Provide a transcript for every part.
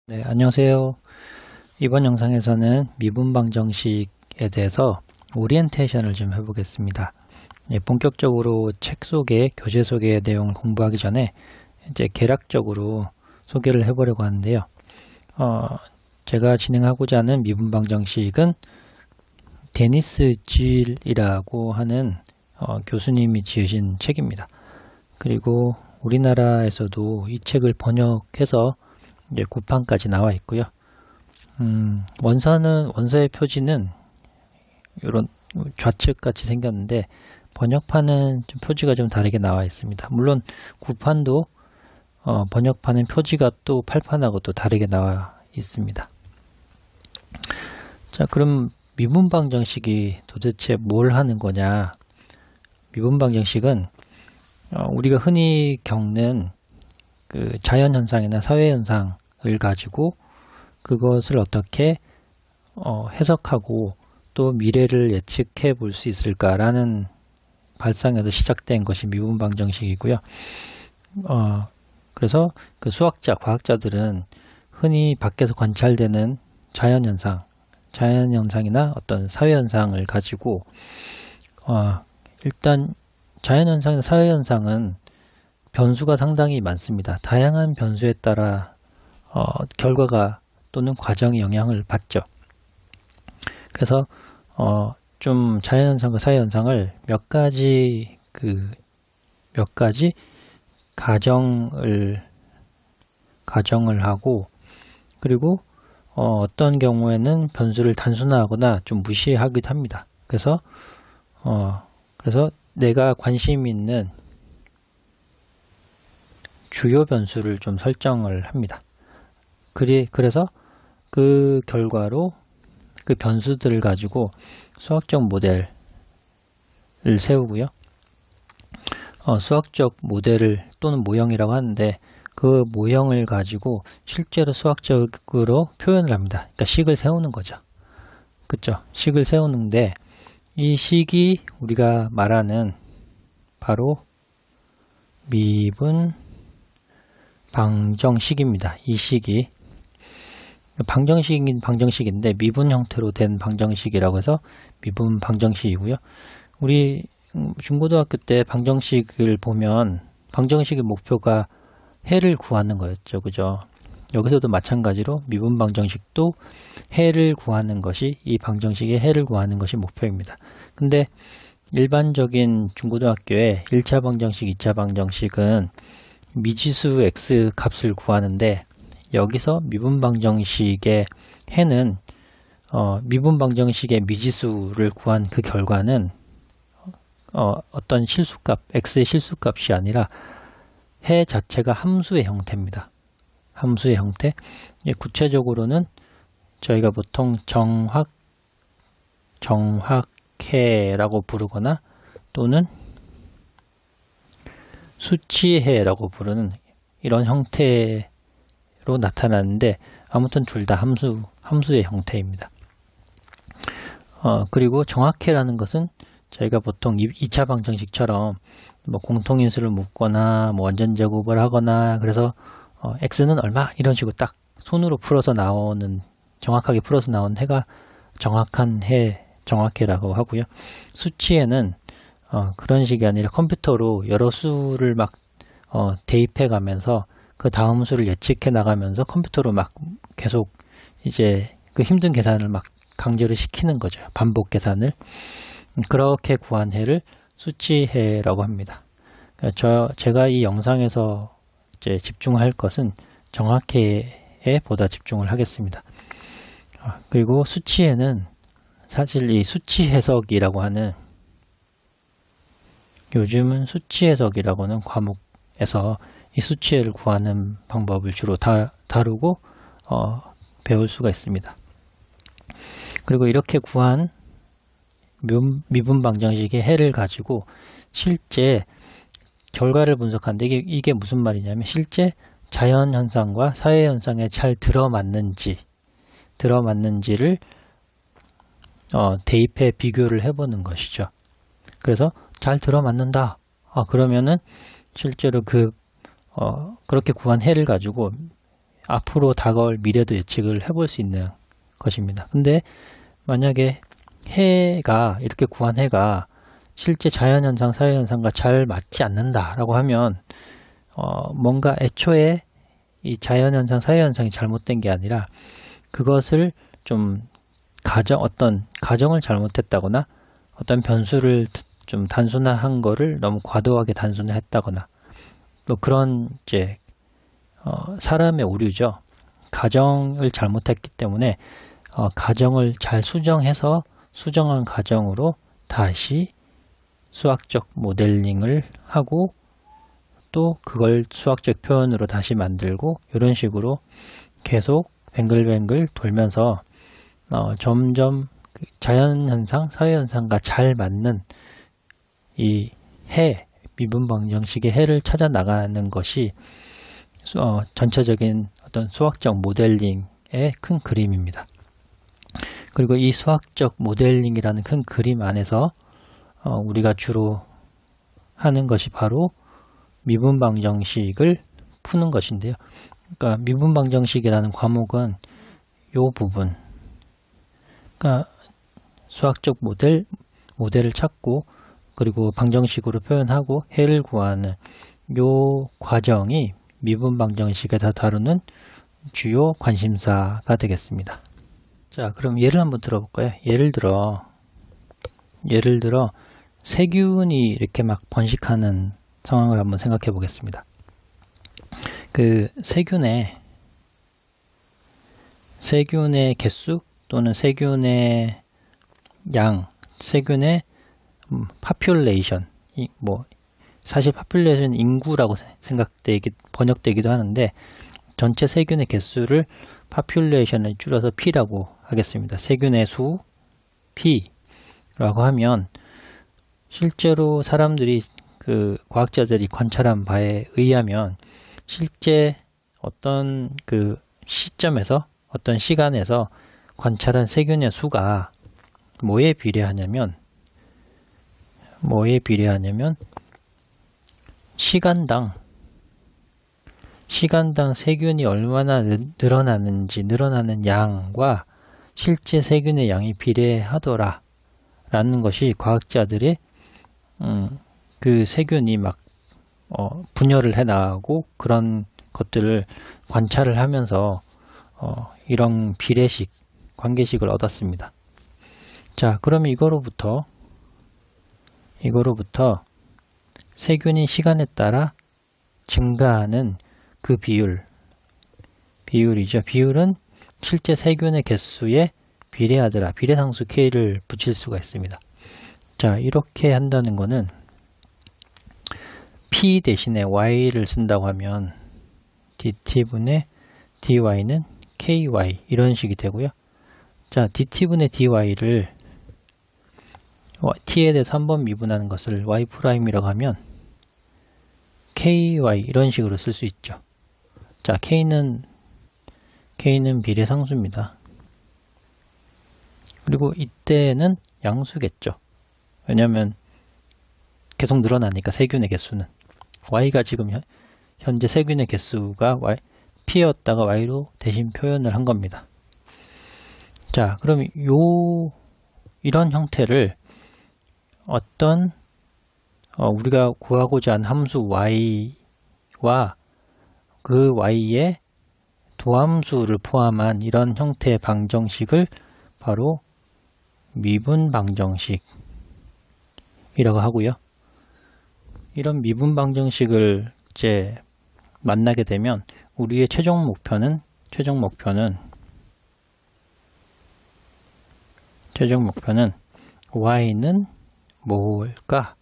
네, 안녕하세요. 이번 영상에서는 미분방 정식에 대해서 오리엔테이션을 좀 해보겠습니다. 본격적으로 책 속에 교재 속의 내용을 공부하기 전에 이제 개략적으로 소개를 해보려고 하는데요. 제가 진행하고자 하는 미분방 정식은 데니스 질이라고 하는 교수님이 지으신 책입니다. 그리고 우리나라에서도 이 책을 번역해서 이제 9판까지 나와 있고요. 원서의 표지는 이런 좌측 같이 생겼는데 번역판은 좀 표지가 좀 다르게 나와 있습니다. 물론 9판도 번역판은 표지가 또 8판하고 또 다르게 나와 있습니다. 자, 그럼 미분방 정식이 도대체 뭘 하는 거냐? 미분방 정식은 우리가 흔히 겪는 그 자연현상이나 사회현상을 가지고 그것을 어떻게 해석하고 또 미래를 예측해 볼 수 있을까라는 발상에서 시작된 것이 미분방 정식이고요. 그래서 그 수학자, 과학자들은 흔히 밖에서 관찰되는 자연현상이나 어떤 사회현상을 가지고 일단 자연현상이나 사회현상은 변수가 상당히 많습니다. 다양한 변수에 따라 결과가 또는 과정이 영향을 받죠. 그래서 좀 자연현상과 사회현상을 몇 가지 가정을 하고 그리고 어떤 경우에는 변수를 단순화하거나 좀 무시하기도 합니다. 그래서 내가 관심 있는 주요 변수를 좀 설정을 합니다. 그래서 그 결과로 그 변수들을 가지고 수학적 모델을 세우고요. 수학적 모델을 또는 모형이라고 하는데 그 모형을 가지고 실제로 수학적으로 표현을 합니다. 그러니까 식을 세우는 거죠. 그쵸? 식을 세우는데 이 식이 우리가 말하는 바로 미분 방정식입니다. 이 식이 방정식인 방정식인데 미분 형태로 된 방정식이라고 해서 미분 방정식이고요. 우리 중고등학교 때 방정식을 보면 방정식의 목표가 해를 구하는 거였죠. 그죠? 여기서도 마찬가지로 미분 방정식도 해를 구하는 것이 이 방정식의 해를 구하는 것이 목표입니다. 근데 일반적인 중고등학교의 1차 방정식, 2차 방정식은 미지수 x 값을 구하는데 여기서 미분방정식의 해는 미분방정식의 미지수를 구한 그 결과는 어떤 실수값, x의 실수값이 아니라 해 자체가 함수의 형태입니다. 함수의 형태. 구체적으로는 저희가 보통 정확해라고 부르거나 또는 수치해라고 부르는 이런 형태로 나타나는데 아무튼 둘 다 함수의 형태입니다. 그리고 정확해라는 것은 저희가 보통 2차 방정식처럼 뭐 공통인수를 묻거나 뭐 원전 제곱을 하거나 그래서 x는 얼마 이런 식으로 딱 손으로 풀어서 나오는 정확하게 풀어서 나온 해가 정확한 해 정확해라고 하고요. 수치해는 그런 식이 아니라 컴퓨터로 여러 수를 막 대입해 가면서 그 다음 수를 예측해 나가면서 컴퓨터로 막 계속 이제 그 힘든 계산을 막 강제로 시키는 거죠. 반복 계산을. 그렇게 구한 해를 수치해라고 합니다. 제가 이 영상에서 이제 집중할 것은 정확해에 보다 집중을 하겠습니다. 그리고 수치해는 사실 이 수치 해석이라고 하는 요즘은 수치 해석이라고는 과목에서 이 수치해를 구하는 방법을 주로 다루고 배울 수가 있습니다. 그리고 이렇게 구한 미분 방정식의 해를 가지고 실제 결과를 분석하는데 이게 무슨 말이냐면 실제 자연현상과 사회현상에 잘 들어맞는지를 대입해 비교를 해보는 것이죠. 그래서 잘 들어맞는다. 그러면은 실제로 그렇게 구한 해를 가지고 앞으로 다가올 미래도 예측을 해볼 수 있는 것입니다. 근데 만약에 해가 이렇게 구한 해가 실제 자연현상, 사회현상과 잘 맞지 않는다라고 하면 뭔가 애초에 이 자연현상, 사회현상이 잘못된 게 아니라 그것을 좀 어떤 가정을 잘못했다거나 어떤 변수를 좀 단순화한 거를 너무 과도하게 단순화했다거나 뭐 그런 이제 사람의 오류죠. 가정을 잘못했기 때문에 가정을 잘 수정해서 수정한 가정으로 다시 수학적 모델링을 하고 또 그걸 수학적 표현으로 다시 만들고 이런 식으로 계속 뱅글뱅글 돌면서 점점 자연현상, 사회현상과 잘 맞는 이 미분방정식의 해를 찾아 나가는 것이 전체적인 어떤 수학적 모델링의 큰 그림입니다. 그리고 이 수학적 모델링이라는 큰 그림 안에서 우리가 주로 하는 것이 바로 미분방정식을 푸는 것인데요. 그러니까 미분방정식이라는 과목은 이 부분, 그러니까 수학적 모델을 찾고 그리고 방정식으로 표현하고 해를 구하는 이 과정이 미분방정식에서 다루는 주요 관심사가 되겠습니다. 자, 그럼 예를 한번 들어볼까요? 예를 들어 세균이 이렇게 막 번식하는 상황을 한번 생각해 보겠습니다. 그 세균의 개수 또는 세균의 양, 세균의 파퓰레이션, 뭐 사실 파퓰레이션 인구라고 번역되기도 하는데 전체 세균의 개수를 파퓰레이션을 줄여서 P라고 하겠습니다. 세균의 수 P라고 하면 실제로 과학자들이 관찰한 바에 의하면 실제 어떤 그 시점에서 어떤 시간에서 관찰한 세균의 수가 뭐에 비례하냐면 시간당 세균이 얼마나 늘어나는 양과 실제 세균의 양이 비례하더라 라는 것이 과학자들의 그 세균이 막 분열을 해 나가고 그런 것들을 관찰을 하면서 이런 관계식을 얻었습니다. 자, 그럼 이거로부터 세균이 시간에 따라 증가하는 그 비율이죠. 비율은 실제 세균의 개수에 비례하더라. 비례상수 K를 붙일 수가 있습니다. 자, 이렇게 한다는 거는 P 대신에 Y를 쓴다고 하면 DT분의 DY는 KY 이런 식이 되고요. 자, DT분의 DY를 T에 대해서 한번 미분하는 것을 Y'이라고 하면 KY 이런 식으로 쓸 수 있죠. 자, K는 비례상수입니다. 그리고 이때는 양수겠죠. 왜냐하면 계속 늘어나니까 세균의 개수는 Y가 지금 현재 세균의 개수가 P였다가 Y로 대신 표현을 한 겁니다. 자, 그럼 이런 형태를 어떤 우리가 구하고자 하는 함수 Y와 그 Y의 도함수를 포함한 이런 형태의 방정식을 바로 미분방정식이라고 하고요. 이런 미분방정식을 이제 만나게 되면 우리의 최종 목표는 Y는 뭘까?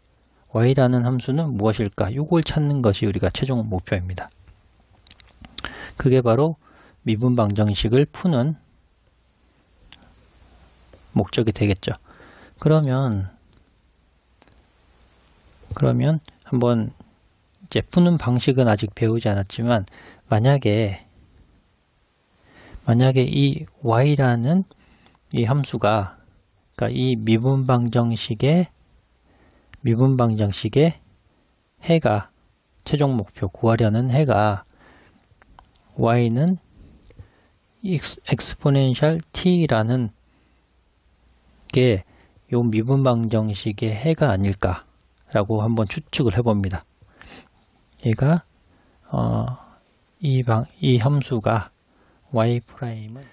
Y라는 함수는 무엇일까? 이걸 찾는 것이 우리가 최종 목표입니다. 그게 바로 미분방정식을 푸는 목적이 되겠죠. 그러면 한번 이제 푸는 방식은 아직 배우지 않았지만 만약에 이 Y라는 이 함수가 그러니까 이 미분방정식의 해가 최종 목표 구하려는 해가 Y는 exponential t라는 게 요 미분방정식의 해가 아닐까라고 한번 추측을 해봅니다. 얘가 이 함수가 y 프라임은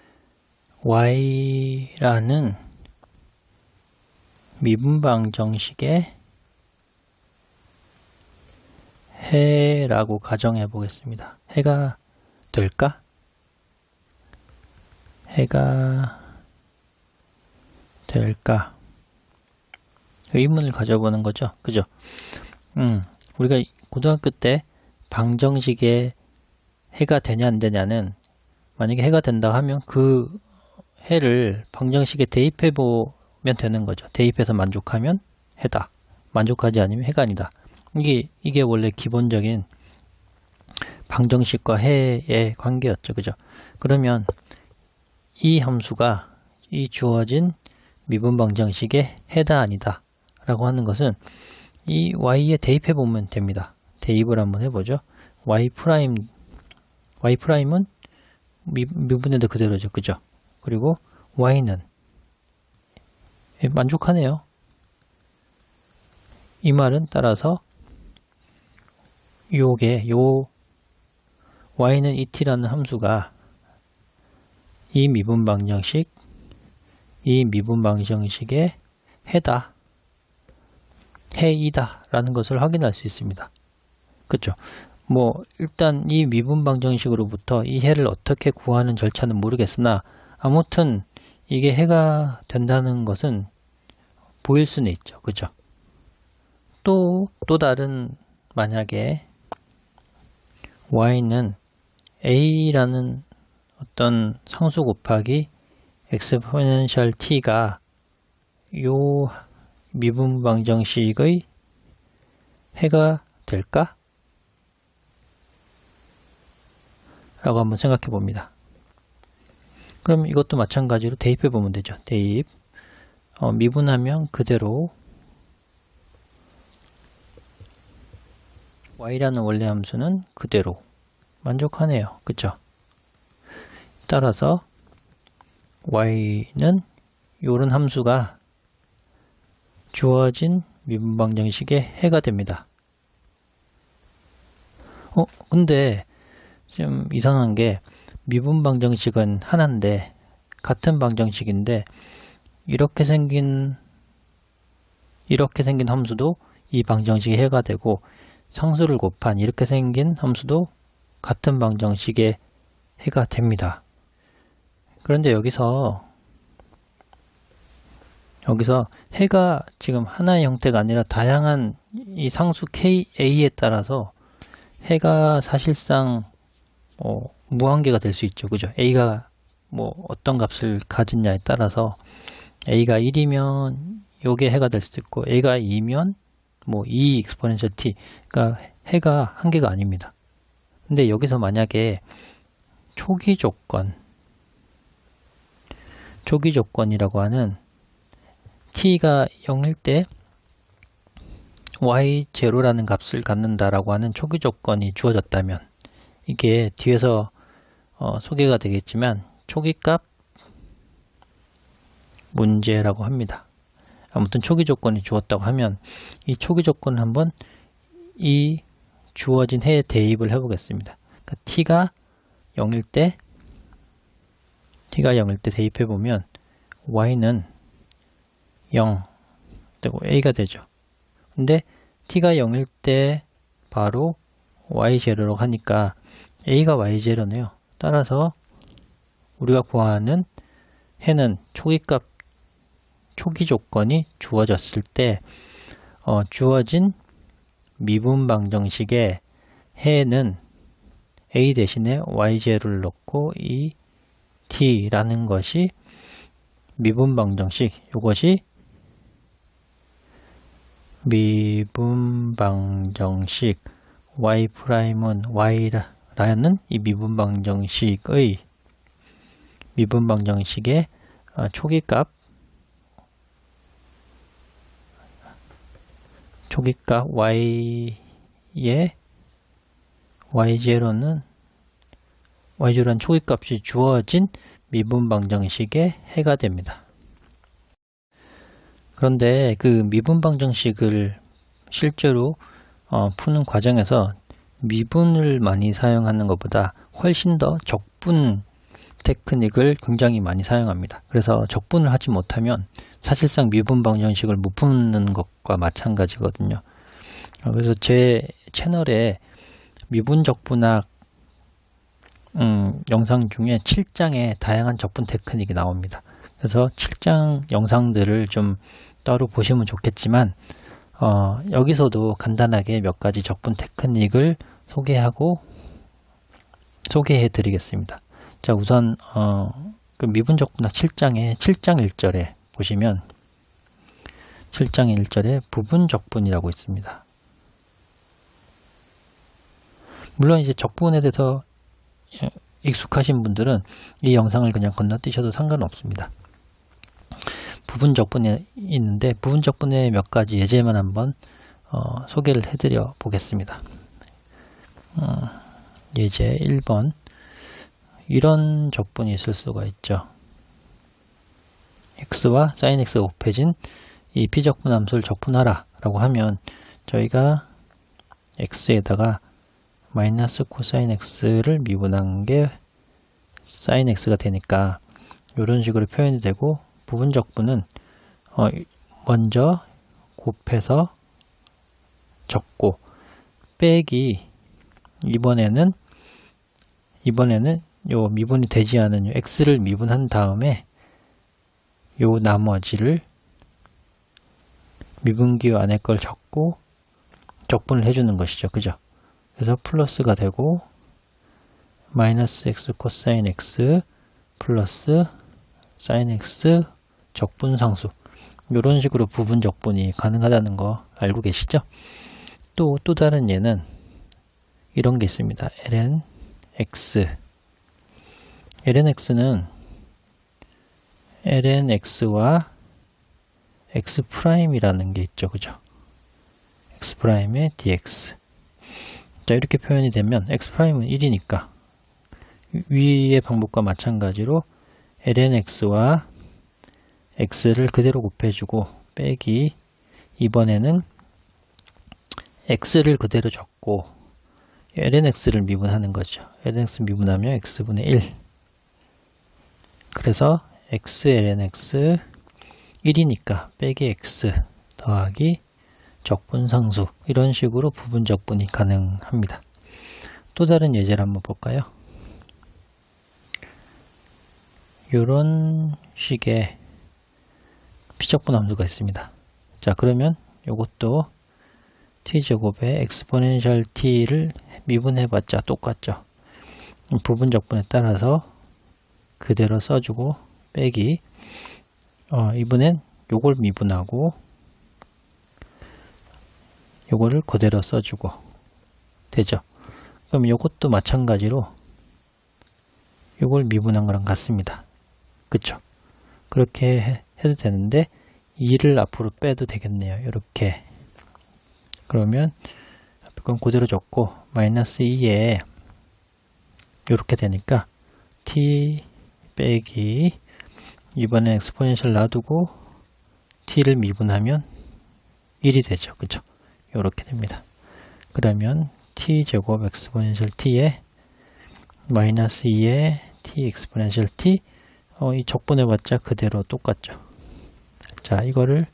y라는 미분방정식의 해라고 가정해 보겠습니다. 해가 될까? 해가 될까? 의문을 가져보는 거죠. 그죠? 우리가 고등학교 때 방정식에 해가 되냐 안 되냐는 만약에 해가 된다 하면 그 해를 방정식에 대입해 보면 되는 거죠. 대입해서 만족하면 해다. 만족하지 않으면 해가 아니다. 이게 원래 기본적인 방정식과 해의 관계였죠. 그죠? 그러면 이 함수가 이 주어진 미분방정식의 해다 아니다 라고 하는 것은 이 y에 대입해 보면 됩니다. 대입을 한번 해보죠. y'은 미분에도 그대로죠. 그죠? 그리고 y는 만족하네요. 이 말은 따라서 요 y는 et라는 함수가 이 미분방정식의 해이다 라는 것을 확인할 수 있습니다. 그렇죠? 일단 이 미분방정식으로부터 이 해를 어떻게 구하는 절차는 모르겠으나 아무튼 이게 해가 된다는 것은 보일 수는 있죠. 그죠? 또 다른 만약에 y는 a라는 어떤 상수 곱하기 exponential t가 요 미분방정식의 해가 될까? 라고 한번 생각해 봅니다. 그럼 이것도 마찬가지로 대입해 보면 되죠. 대입. 미분하면 그대로 y라는 원래 함수는 그대로 만족하네요. 그쵸? 따라서 y는 요런 함수가 주어진 미분방정식의 해가 됩니다. 근데 좀 이상한 게 미분방정식은 하나인데 같은 방정식인데 이렇게 생긴 함수도 이 방정식의 해가 되고 상수를 곱한 이렇게 생긴 함수도 같은 방정식의 해가 됩니다. 그런데 여기서 해가 지금 하나의 형태가 아니라 다양한 이 상수 A에 따라서 해가 사실상 무한계가 될 수 있죠. 그죠? A가 어떤 값을 가진냐에 따라서 A가 1이면 요게 해가 될 수도 있고 A가 2면 2 exponential t 그러니까 해가 한 개가 아닙니다. 근데 여기서 만약에 초기 조건이라고 하는 t가 0일 때 y0라는 값을 갖는다라고 하는 초기 조건이 주어졌다면 이게 뒤에서 소개가 되겠지만 초기값 문제라고 합니다. 아무튼 초기 조건이 주었다고 하면 이 초기 조건을 한번 이 주어진 해에 대입을 해보겠습니다. 그러니까 t가 0일 때 대입해 보면 y는 0 되고 a가 되죠. 근데 t가 0일 때 바로 y0로 하니까 a가 y0네요. 따라서 우리가 구하는 해는 초기 조건이 주어졌을 때 주어진 미분방정식의 해는 a 대신에 y0를 넣고 이 t라는 것이 미분방정식, 이것이 미분방정식 y'은 y라는 이 미분방정식의 초기값 y의 y0는 y절한 초기값이 주어진 미분 방정식의 해가 됩니다. 그런데 그 미분 방정식을 실제로 푸는 과정에서 미분을 많이 사용하는 것보다 훨씬 더 적분 테크닉을 굉장히 많이 사용합니다. 그래서 적분을 하지 못하면 사실상 미분 방정식을 못 푸는 것과 마찬가지거든요. 그래서 제 채널에 미분 적분학 영상 중에 7장의 다양한 적분 테크닉이 나옵니다. 그래서 7장 영상들을 좀 따로 보시면 좋겠지만 여기서도 간단하게 몇 가지 적분 테크닉을 소개해 드리겠습니다. 자, 우선 그 미분 적분학 7장의 7장 1절에 보시면 7장 1절에 부분 적분이라고 있습니다. 물론 이제 적분에 대해서 익숙하신 분들은 이 영상을 그냥 건너뛰셔도 상관없습니다. 부분 적분에 있는데 부분 적분의 몇 가지 예제만 한번 소개를 해드려 보겠습니다. 예제 1번 이런 적분이 있을 수가 있죠. x와 sin x가 곱해진 이 피적분 함수를 적분하라 라고 하면 저희가 x에다가 마이너스 코사인 x를 미분한 게 sin x가 되니까 이런 식으로 표현이 되고 부분 적분은 먼저 곱해서 적고 빼기 이번에는 요 미분이 되지 않은 요 x를 미분한 다음에 요 나머지를 미분기호 안에 걸 적고 적분을 해주는 것이죠. 그죠? 그래서 플러스가 되고 마이너스 x 코사인 x 플러스 sin x 적분상수 이런 식으로 부분 적분이 가능하다는 거 알고 계시죠? 또 다른 예는 이런 게 있습니다. ln x는 ln x와 x'이라는 게 있죠. 그죠? x'의 dx. 자, 이렇게 표현이 되면 x'은 1이니까 위의 방법과 마찬가지로 ln x와 x를 그대로 곱해주고 빼기 이번에는 x를 그대로 적고 ln x를 미분하는 거죠. ln x 미분하면 x분의 1. 그래서 x ln x 1이니까 빼기 x 더하기 적분상수 이런 식으로 부분 적분이 가능합니다. 또 다른 예제를 한번 볼까요? 이런 식의 피적분 함수가 있습니다. 자, 그러면 이것도 t제곱에 엑스포넨셜 t를 미분해봤자 똑같죠. 부분 적분에 따라서 그대로 써주고 빼기 이번엔 요걸 미분하고 요거를 그대로 써주고 되죠. 그럼 요것도 마찬가지로 요걸 미분한 거랑 같습니다. 그쵸? 그렇게 해도 되는데 2를 앞으로 빼도 되겠네요. 이렇게. 그러면 그건 그대로 적고 마이너스 2에 이렇게 되니까 t 빼기 이번엔 엑스포넨셜 놔두고 t를 미분하면 1이 되죠. 그쵸? 이렇게 됩니다. 그러면 t제곱 엑스포넨셜 t에 마이너스 2에 t 엑스포넨셜 t 이 적분해봤자 그대로 똑같죠. 자, 이거를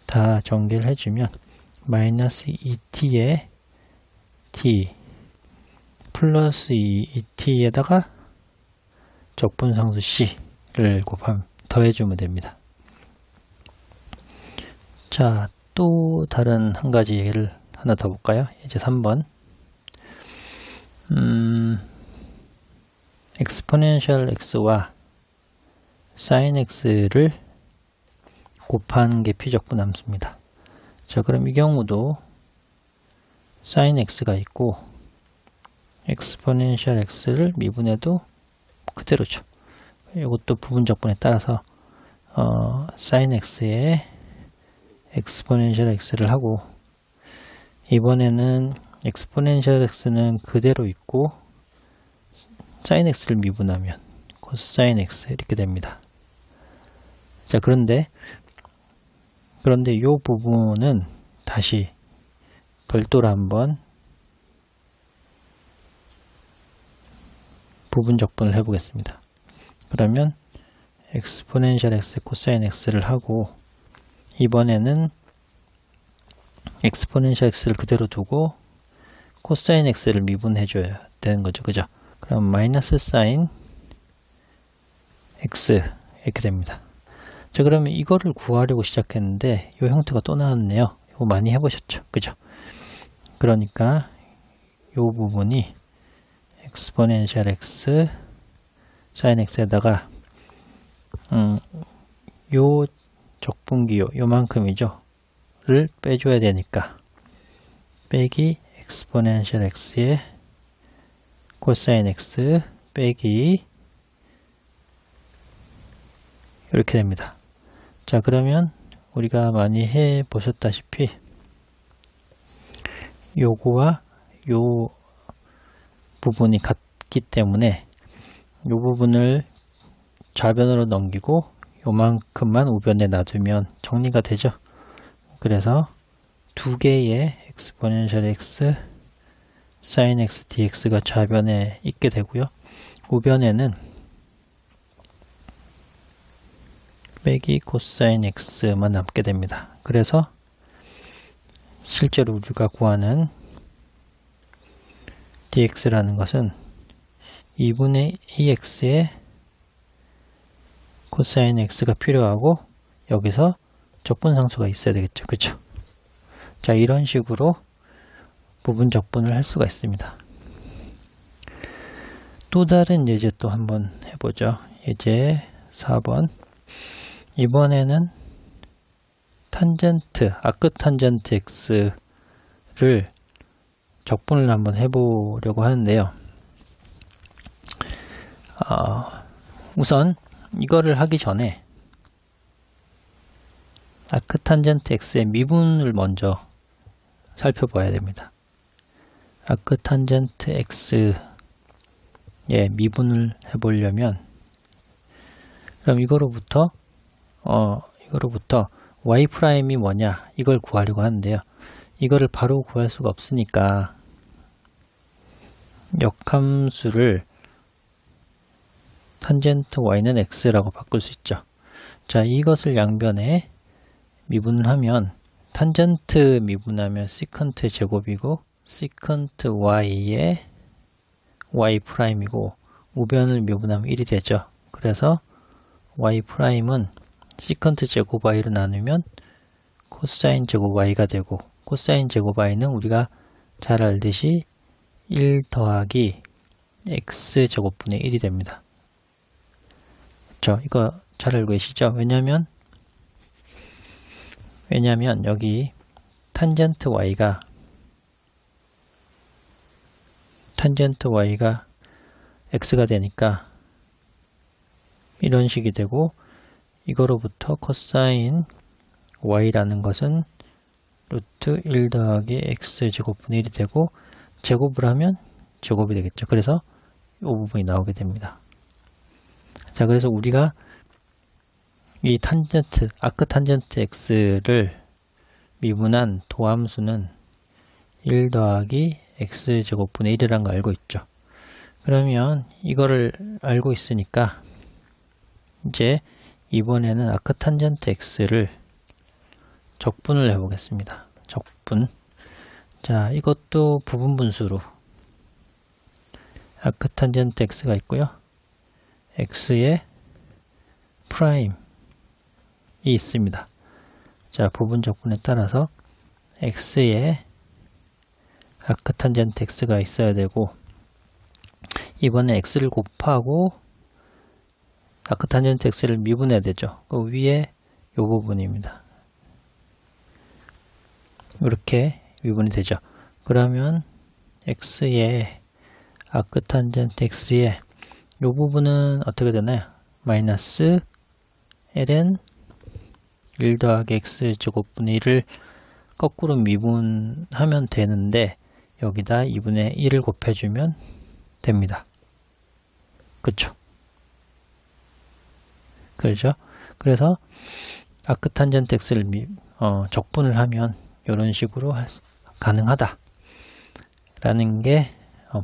다 전개를 해주면 마이너스 2t에 t 플러스 2t에다가 적분상수 c를 더해주면 됩니다. 자, 또 다른 한 가지 예를 하나 더 볼까요? 이제 3번 엑스포넨셜 x와 sin x를 곱한 게 피적분 함수입니다. 자, 그럼 이 경우도 sin x가 있고 엑스포넨셜 x를 미분해도 그대로죠. 이것도 부분 적분에 따라서 sin x에 엑스포넨셜 x를 하고 이번에는 엑스포넨셜 x는 그대로 있고 sin x를 미분하면 코사인 x 이렇게 됩니다. 자, 그런데 이 부분은 다시 별도로 한번 부분 적분을 해보겠습니다. 그러면 exponential x 코사인 x를 하고, 이번에는 exponential x를 그대로 두고 코사인 x를 미분해줘야 되는 거죠. 그죠? 그럼 마이너스 사인 x 이렇게 됩니다. 자, 그러면 이거를 구하려고 시작했는데 이 형태가 또 나왔네요. 이거 많이 해보셨죠? 그죠? 그러니까 이 부분이 exponential x sin x에다가 요 적분기요, 요만큼이죠. 를 빼줘야 되니까 빼기 exponential x의 코사인 x 빼기 이렇게 됩니다. 자, 그러면 우리가 많이 해 보셨다시피 요거와 요 부분이 같기 때문에 요 부분을 좌변으로 넘기고 요만큼만 우변에 놔두면 정리가 되죠. 그래서 두 개의 exponential x sin x dx가 좌변에 있게 되고요. 우변에는 빼기 코사인 x만 남게 됩니다. 그래서 실제로 우리가 구하는 dx라는 것은 2분의 2x의 코사인 x가 필요하고, 여기서 적분상수가 있어야 되겠죠. 그쵸? 자, 이런 식으로 부분 적분을 할 수가 있습니다. 또 다른 예제 또 한번 해보죠. 예제 4번. 이번에는 탄젠트, 아크탄젠트 x를 적분을 한번 해보려고 하는데요. 우선 이거를 하기 전에 아크탄젠트 x의 미분을 먼저 살펴봐야 됩니다. 아크탄젠트 x의 미분을 해보려면, 그럼 이거로부터 y 프라임이 뭐냐, 이걸 구하려고 하는데요. 이거를 바로 구할 수가 없으니까 역함수를 탄젠트 y는 x라고 바꿀 수 있죠. 자, 이것을 양변에 미분을 하면 탄젠트 미분하면 시컨트 제곱이고 시컨트 y의 y 프라임이고, 우변을 미분하면 1이 되죠. 그래서 y 프라임은 시컨트 제곱 y로 나누면 코사인 제곱 y가 되고, 코사인 제곱 y는 우리가 잘 알듯이 1 더하기 x 제곱분의 1이 됩니다. 그렇죠? 이거 잘 알고 계시죠? 왜냐면 여기 탄젠트 y가 x가 되니까 이런 식이 되고, 이거로부터 코사인 y라는 것은 루트 1 더하기 x 제곱분의 1이 되고, 제곱을 하면 제곱이 되겠죠. 그래서 이 부분이 나오게 됩니다. 자, 그래서 우리가 이 아크탄젠트 x를 미분한 도함수는 1 더하기 x 제곱분의 1이라는 거 알고 있죠. 그러면 이거를 알고 있으니까 이제 이번에는 아크탄젠트 x를 적분을 해보겠습니다. 적분. 자, 이것도 부분분수로 아크탄젠트 x가 있고요. x의 프라임이 있습니다. 자, 부분 적분에 따라서 x의 아크탄젠트 x가 있어야 되고, 이번에 x를 곱하고 아크탄젠트 x를 미분해야 되죠. 그 위에 이 부분입니다. 이렇게 미분이 되죠. 그러면 x의 아크탄젠트 x의 이 부분은 어떻게 되나요? 마이너스 ln 1 더하기 x 제곱분의 1을 거꾸로 미분하면 되는데, 여기다 2분의 1을 곱해주면 됩니다. 그쵸? 그렇죠? 그래서 아크탄젠트 x를 적분을 하면 이런 식으로 가능하다 라는 게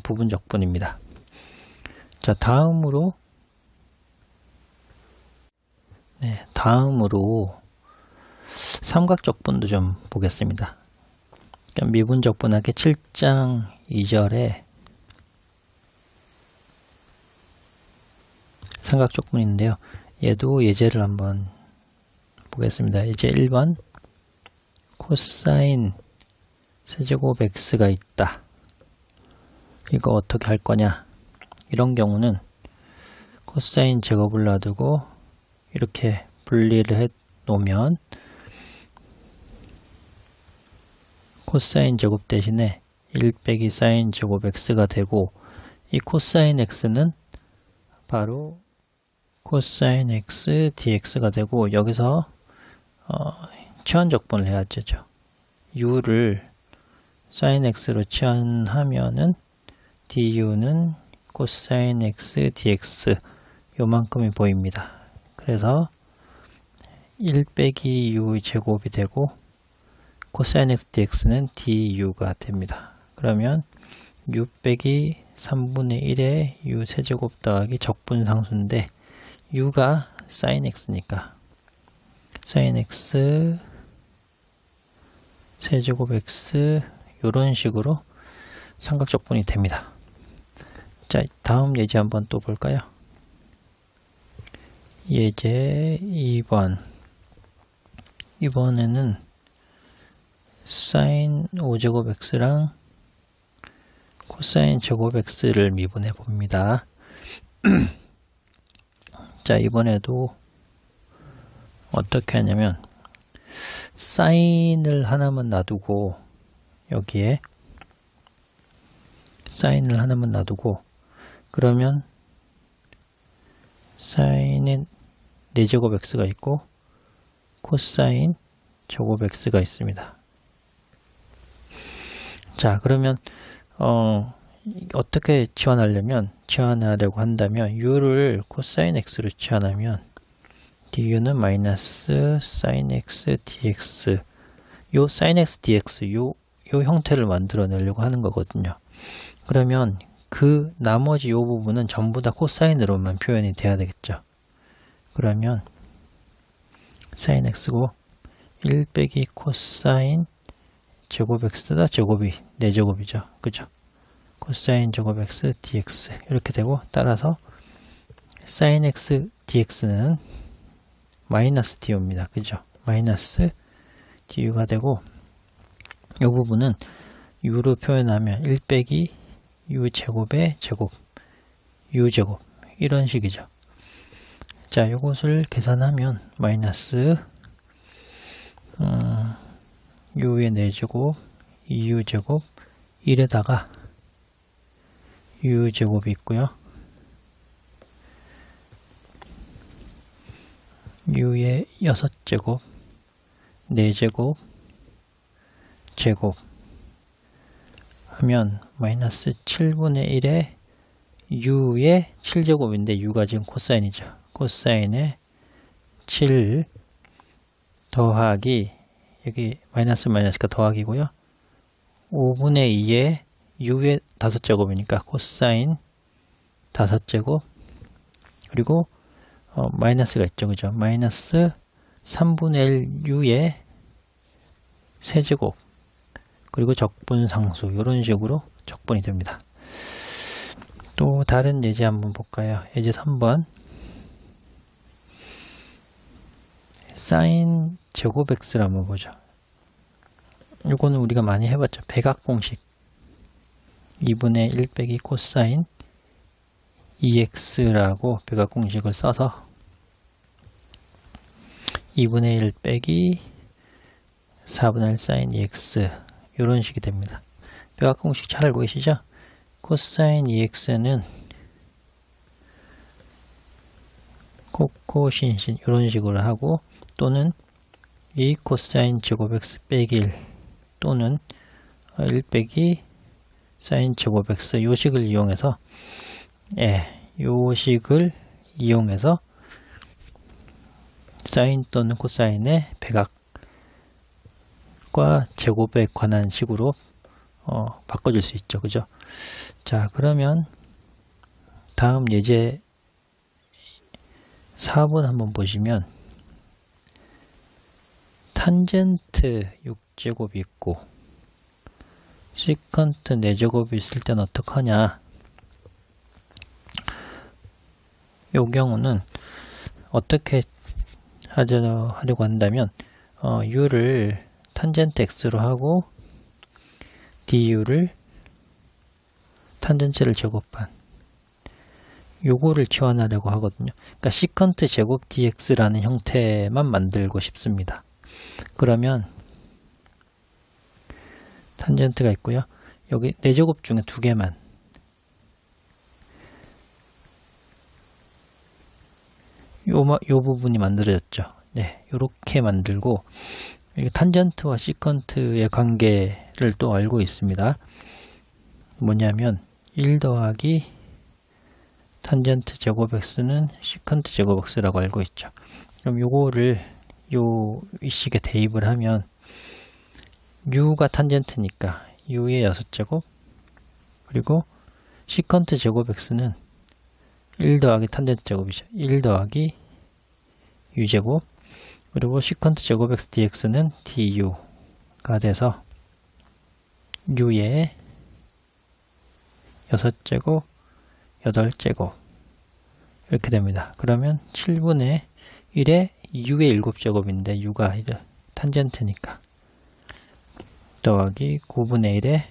부분 적분입니다. 자, 다음으로 삼각 적분도 좀 보겠습니다. 미분 적분하기 7장 2절에 삼각 적분인데요. 얘도 예제를 한번 보겠습니다. 예제 1번 코사인 세제곱 x가 있다. 이거 어떻게 할 거냐? 이런 경우는 코사인 제곱을 놔두고 이렇게 분리를 해 놓으면 코사인 제곱 대신에 1 빼기 사인 제곱 x가 되고, 이 코사인 x는 바로 코사인 x dx가 되고, 여기서 치환적분을 해야 되죠. u를 사인 x로 치환하면은 du는 코사인 x dx 요만큼이 보입니다. 그래서 1 빼기 u 제곱이 되고 코사인 x dx는 du가 됩니다. 그러면 u 빼기 3분의 1의 u 세제곱 더하기 적분상수인데 u가 sin x니까 sin x 세제곱 x 이런 식으로 삼각적분이 됩니다. 자, 다음 예제 한번 또 볼까요? 예제 2번. 이번에는 sin 5제곱 x랑 코사인 제곱 x를 미분해 봅니다. 자, 이번에도 어떻게 하냐면 사인을 하나만 놔두고, 여기에 사인을 하나만 놔두고, 그러면 사인은 4제곱 x가 있고 코사인 제곱 x가 있습니다. 자, 그러면 어떻게 치환하려고 한다면 u를 코사인 x로 치환하면 du는 마이너스 sin x dx, 요 sin x dx 요 형태를 만들어내려고 하는 거거든요. 그러면 그 나머지 요 부분은 전부 다 코사인으로만 표현이 돼야 되겠죠. 그러면 sin x고 1 빼기 코사인 제곱 x다 제곱이 4제곱이죠. 그죠? 코사인 제곱 x dx 이렇게 되고, 따라서 sin x dx는 마이너스 du입니다. 그죠? 마이너스 du가 되고, 이 부분은 u로 표현하면 1 빼기 u 제곱의 제곱, u 제곱 이런 식이죠. 자, 이것을 계산하면 마이너스 u의 4제곱 2u 제곱 1에다가 u 제곱이 있고요. u의 6제곱 4제곱 제곱 하면 마이너스 7분의 1에 u의 7제곱인데 u가 지금 코사인이죠. 코사인의 7 더하기, 여기 마이너스가 더하기고요. 5분의 2에 u의 5제곱이니까 코사인 5제곱, 그리고 마이너스가 있죠. 그죠? 마이너스 3분의 1 u의 세제곱, 그리고 적분상수, 이런 식으로 적분이 됩니다. 또 다른 예제 한번 볼까요? 예제 3번. sin 제곱 x를 한번 보죠. 이거는 우리가 많이 해봤죠. 백악공식 2분의 1 빼기 코사인 2x라고 백악공식을 써서 2분의 1 빼기 4분의 1 sin 2x 이런 식이 됩니다. 백악공식 잘 알고 계시죠? 코사인 2x는 코코신신 이런 식으로 하고, 또는 2 코사인 제곱 x 빼기 1 또는 1 빼기 사인 제곱 x 요 식을 이용해서 요 식을 이용해서 사인 또는 코사인의 백악과 제곱에 관한 식으로 바꿔줄 수 있죠. 그죠? 자, 그러면 다음 예제 4번 한번 보시면 탄젠트 6제곱이 있고 시컨트 4제곱이 있을 때는 어떡하냐. 이 경우는 어떻게 하려고 한다면 u를 탄젠트 x로 하고 du를 탄젠트를 제곱한 요거를 치환하려고 하거든요. 그러니까 시컨트 제곱 dx라는 형태만 만들고 싶습니다. 그러면 탄젠트가 있고요. 여기 4제곱 중에 2개만 요 부분이 만들어졌죠. 네, 요렇게 만들고 탄젠트와 시컨트의 관계를 또 알고 있습니다. 뭐냐면 1 더하기 탄젠트 제곱 x는 시컨트 제곱 x라고 알고 있죠. 그럼 요거를 이 식에 대입을 하면 u가 탄젠트니까 u의 6제곱 그리고 시컨트 제곱 x는 1 더하기 탄젠트 제곱이죠. 1 더하기 u제곱 그리고 시컨트 제곱 x dx는 du가 돼서 u의 6제곱 8제곱 이렇게 됩니다. 그러면 7분의 1에 u의 7제곱인데 u가 탄젠트니까 더하기 9분의 1에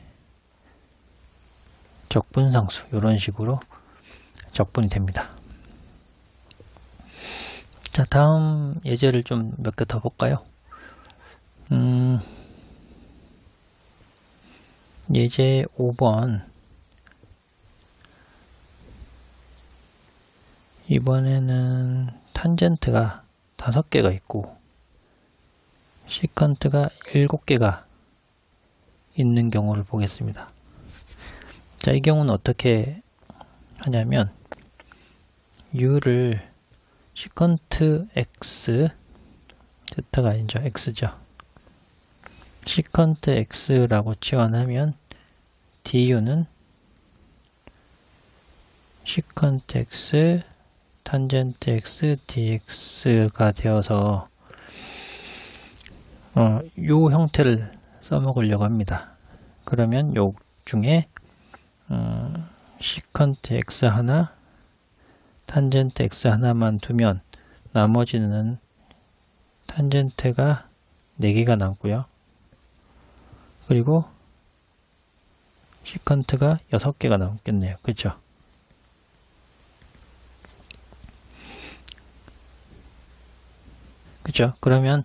적분상수 이런 식으로 적분이 됩니다. 자, 다음 예제를 좀 몇 개 더 볼까요? 예제 5번 이번에는 탄젠트가 5개가 있고 시컨트가 7개가 있는 경우를 보겠습니다. 자, 이 경우는 어떻게 하냐면 u를 시컨트 x θ가 아니죠. x죠. 시컨트 x라고 치환하면 du는 시컨트 x 탄젠트 x dx가 되어서 요 형태를 써먹으려고 합니다. 그러면 요 중에 시컨트 x 하나 탄젠트 x 하나만 두면 나머지는 탄젠트가 4개가 남고요. 그리고 시컨트가 6개가 남겠네요. 그렇죠? 그죠? 그러면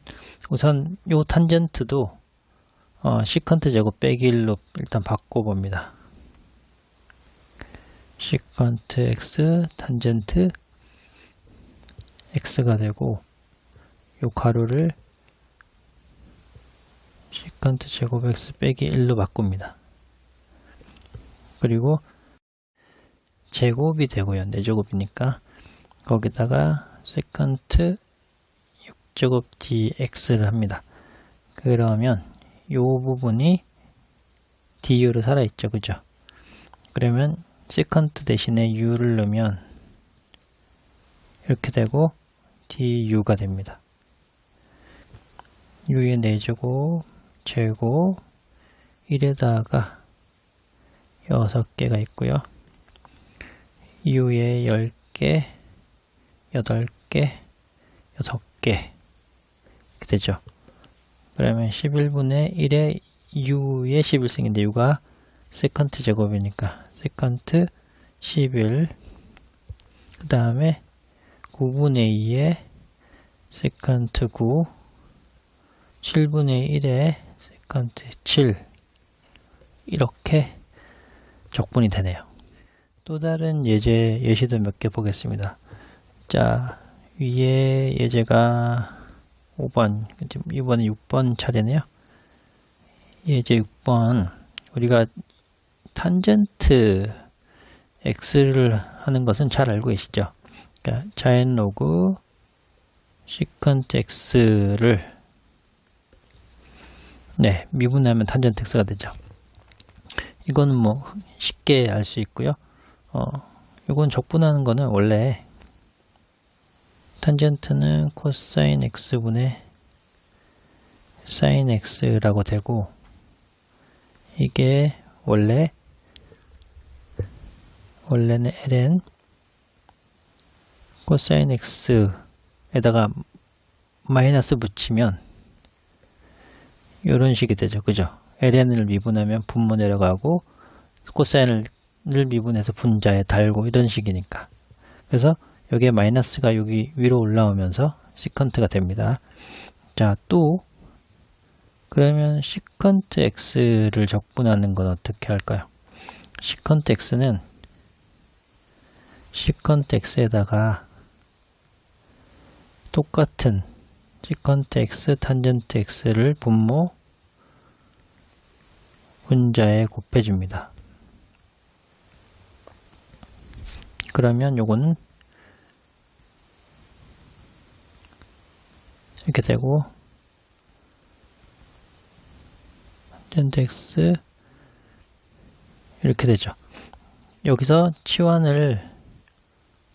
우선 요 탄젠트도 시컨트 제곱 빼기 1로 일단 바꿔봅니다. 시컨트 x 탄젠트 x가 되고 요 가로를 시컨트 제곱 x 빼기 1로 바꿉니다. 그리고 제곱이 되고요. 4제곱이니까 거기다가 시컨트 6제곱 dx를 합니다. 그러면 요 부분이 du로 살아있죠. 그죠? 그러면 시컨트 대신에 u를 넣으면 이렇게 되고 du가 됩니다. u의 4제곱 제곱 1에다가 6개가 있고요. u의 10개 8개 6개 이렇게 되죠. 그러면 11분의 1에 u의 11승인데 u가 세컨트 제곱이니까 세컨트 11 그 다음에 9분의 2에 세컨트 9 7분의 1에 세컨트 7 이렇게 적분이 되네요. 또 다른 예시도 몇 개 보겠습니다. 자, 위에 예제가 5번, 이번에 6번 차례네요. 예제 6번, 우리가 탄젠트 x를 하는 것은 잘 알고 계시죠? 그러니까 자연 로그 시컨트 x를 미분하면 탄젠트 x가 되죠. 이거는 뭐 쉽게 알 수 있고요. 이건 적분하는 거는 원래 탄젠트는 코사인 x분의 사인 x라고 되고, 이게 원래는 ln 코사인 x에다가 마이너스 붙이면 이런 식이 되죠. 그죠? ln을 미분하면 분모 내려가고 코사인을 미분해서 분자에 달고 이런 식이니까. 그래서 여기에 마이너스가 여기 위로 올라오면서 시컨트가 됩니다. 자, 또 그러면 시컨트 x를 적분하는 건 어떻게 할까요? 시컨트 x는 시컨트 x에다가 똑같은 시컨트 x 탄젠트 x를 분모 분자에 곱해줍니다. 그러면 요거는 이렇게 되고, 탄젠트 x 이렇게 되죠. 여기서 치환을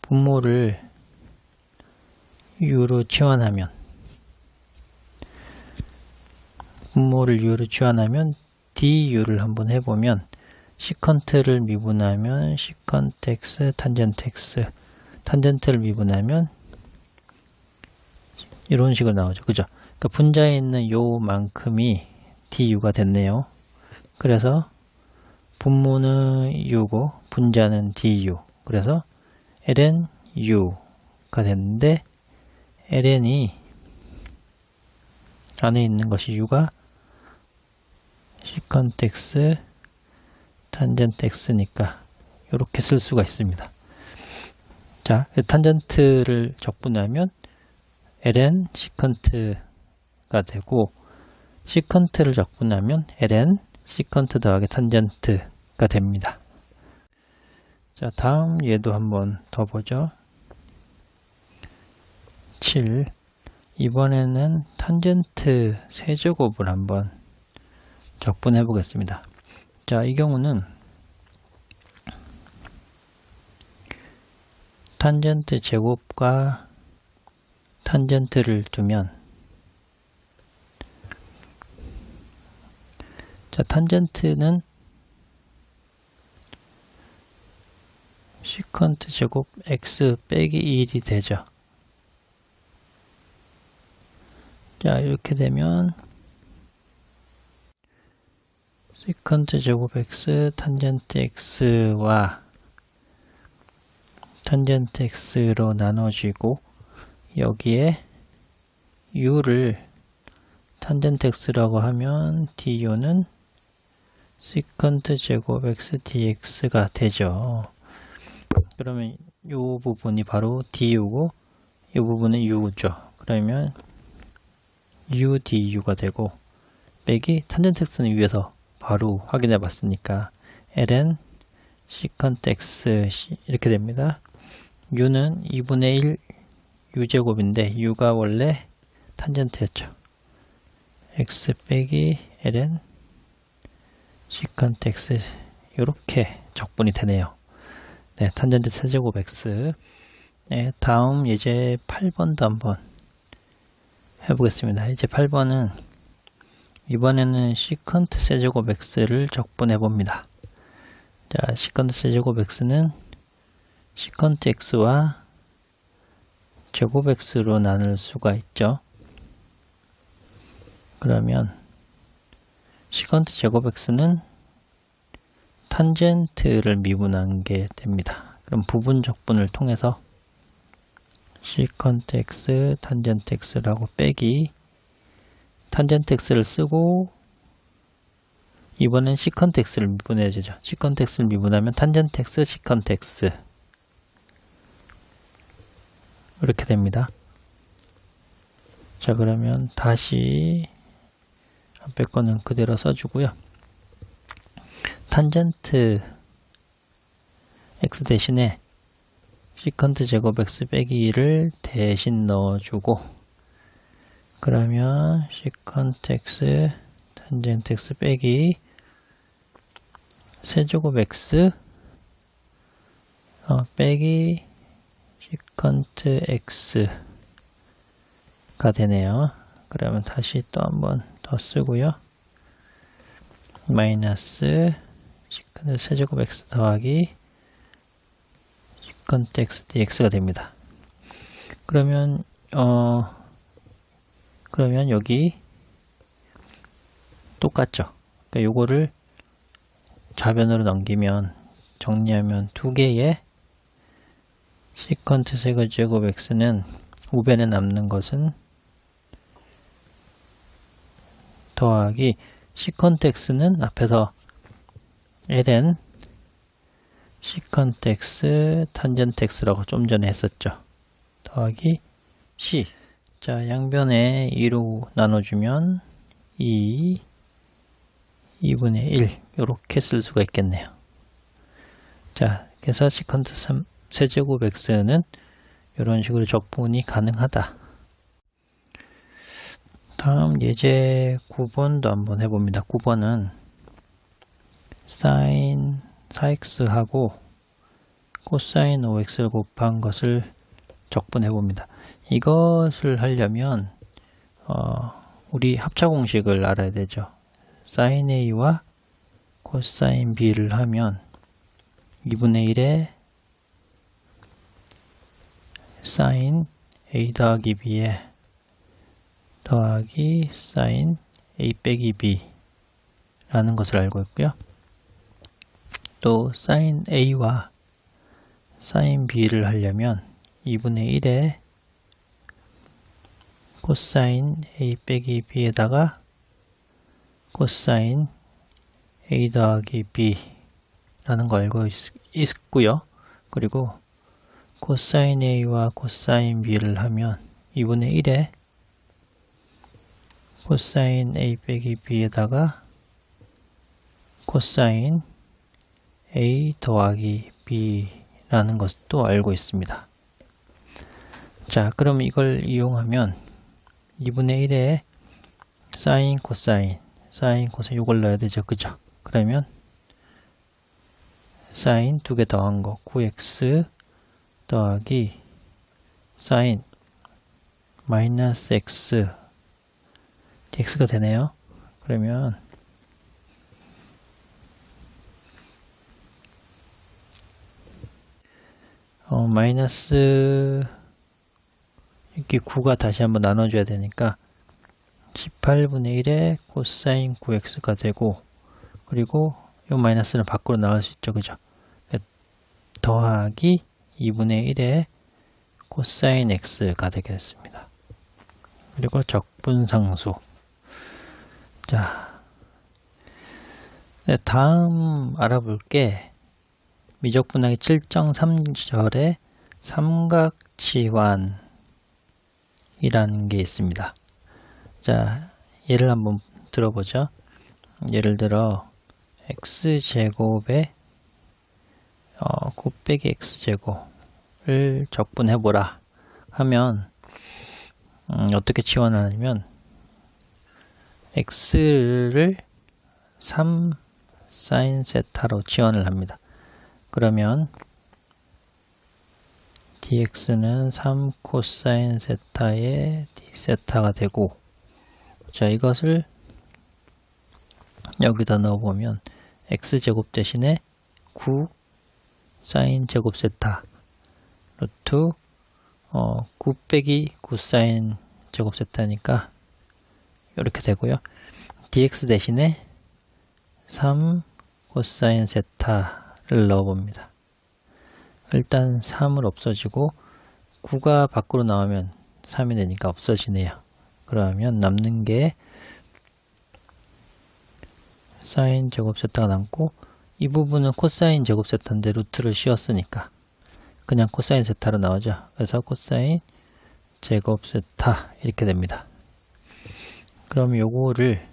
분모를 u로 치환하면 du를 한번 해보면 시컨트를 미분하면 시컨트 x 탄젠트 x, 탄젠트를 미분하면 이런 식으로 나오죠. 그죠? 그러니까 분자에 있는 요만큼이 du가 됐네요. 그래서 분모는 u고 분자는 du. 그래서 ln u가 됐는데, ln이 안에 있는 것이 u가 시컨트 x 탄젠트 x니까 이렇게 쓸 수가 있습니다. 자, 탄젠트를 적분하면 ln 시컨트가 되고, 시컨트를 적분하면 ln 시컨트 더하기 탄젠트가 됩니다. 자, 다음 얘도 한번 더 보죠. 7. 이번에는 탄젠트 세제곱을 한번 적분해 보겠습니다. 자, 이 경우는 탄젠트 제곱과 탄젠트를 두면, 자, 탄젠트는 시컨트 제곱 x 빼기 1이 되죠. 자, 이렇게 되면 시컨트 제곱 x 탄젠트 x와 탄젠트 x로 나눠지고, 여기에 u를 탄젠트 x라고 하면 du는 시컨트 제곱 x dx가 되죠. 그러면 이 부분이 바로 du고 이 부분은 u죠. 그러면 u du가 되고, 빼기 탄젠트 x는 위에서 바로 확인해 봤으니까 ln 시컨트 x 이렇게 됩니다. u는 2분의 1 u제곱인데 u가 원래 탄젠트였죠. x 빼기 ln 시컨트 x 이렇게 적분이 되네요. 네, 탄젠트 세제곱 x. 네, 다음 예제 8번도 한번 해보겠습니다. 예제 8번은 이번에는 시컨트 세제곱 x를 적분해 봅니다. 자, 시컨트 세제곱 x는 시컨트 x와 제곱 x로 나눌 수가 있죠. 그러면 시컨트 제곱 x는 탄젠트를 미분한 게 됩니다. 그럼 부분 적분을 통해서 시컨트 x 탄젠트 x라고 빼기 탄젠트 x를 쓰고, 이번엔 시컨트 x를 미분해야 되죠. 시컨트 x를 미분하면 탄젠트 x 시컨트 x 이렇게 됩니다. 자, 그러면 다시 앞에 거는 그대로 써주고요. 탄젠트 x 대신에 시컨트 제곱 x 빼기 2를 대신 넣어주고, 그러면 시컨트 x 탄젠트 x 빼기 세제곱 x 빼기 시컨트 x가 되네요. 그러면 다시 또 한번 더 쓰고요. 마이너스 시컨트 세제곱 x 더하기 시컨트 x dx가 됩니다. 그러면 여기 똑같죠. 그러니까 요거를 좌변으로 넘기면, 정리하면 두 개의 시컨트 세제곱 x는 우변에 남는 것은 더하기 시컨트 x는 앞에서 ln 시컨트 x 탄젠트 x라고 좀 전에 했었죠. 더하기 c. 자, 양변에 2로 나눠주면 2분의 1 이렇게 쓸 수가 있겠네요. 자, 그래서 시컨트 세제곱 x는 이런 식으로 적분이 가능하다. 다음 예제 9번도 한번 해봅니다. 9번은 사인 4x하고 코사인 5x를 곱한 것을 적분해 봅니다. 이것을 하려면 우리 합차 공식을 알아야 되죠. 사인 a와 코사인 b를 하면 2분의 1에 사인 a 더하기 b에 더하기 사인 a 빼기 b 라는 것을 알고 있고요. 또 사인 a와 사인 b를 하려면 2분의 1에 코사인 a 빼기 b에다가 코사인 a 더하기 b 라는 거 알고 있고요. 그리고 코사인 a와 코사인 b를 하면 2분의 1에 코사인 a 빼기 b에다가 코사인 a 더하기 b 라는 것도 알고 있습니다. 자, 그럼 이걸 이용하면 2분의 1에 사인 코사인 이걸 넣어야 되죠. 그죠? 그러면 사인 두 개 더한 거 9x 더하기 사인 마이너스 x dx가 되네요. 그러면 마이너스 이렇게 9가 다시 한번 나눠줘야 되니까 18분의 1에 코사인 9x가 되고, 그리고 이 마이너스는 밖으로 나올 수 있죠. 그죠? 더하기 2분의 1에 코사인 x가 되겠습니다. 그리고 적분상수. 자, 다음 알아볼 게 미적분하기 7.3절에 삼각치환 이라는 게 있습니다. 자, 예를 한번 들어보죠. 예를 들어 x제곱에 9 빼기 x제곱을 적분해보라 하면 어떻게 치환하냐면 x를 3 사인 세타로 치환을 합니다. 그러면 dx는 3 코사인 세타의 d세타가 되고, 자, 이것을 여기다 넣어보면 x제곱 대신에 9 사인 제곱 세타 루트 9 빼기 9 사인 제곱 세타니까 이렇게 되고요. dx 대신에 3 코사인 세타를 넣어봅니다. 일단 3을 없어지고 9가 밖으로 나오면 3이 되니까 없어지네요. 그러면 남는 게 사인 제곱 세타가 남고, 이 부분은 코사인 제곱 세타인데 루트를 씌웠으니까 그냥 코사인 세타로 나오죠. 그래서 코사인 제곱 세타 이렇게 됩니다. 그럼 요거를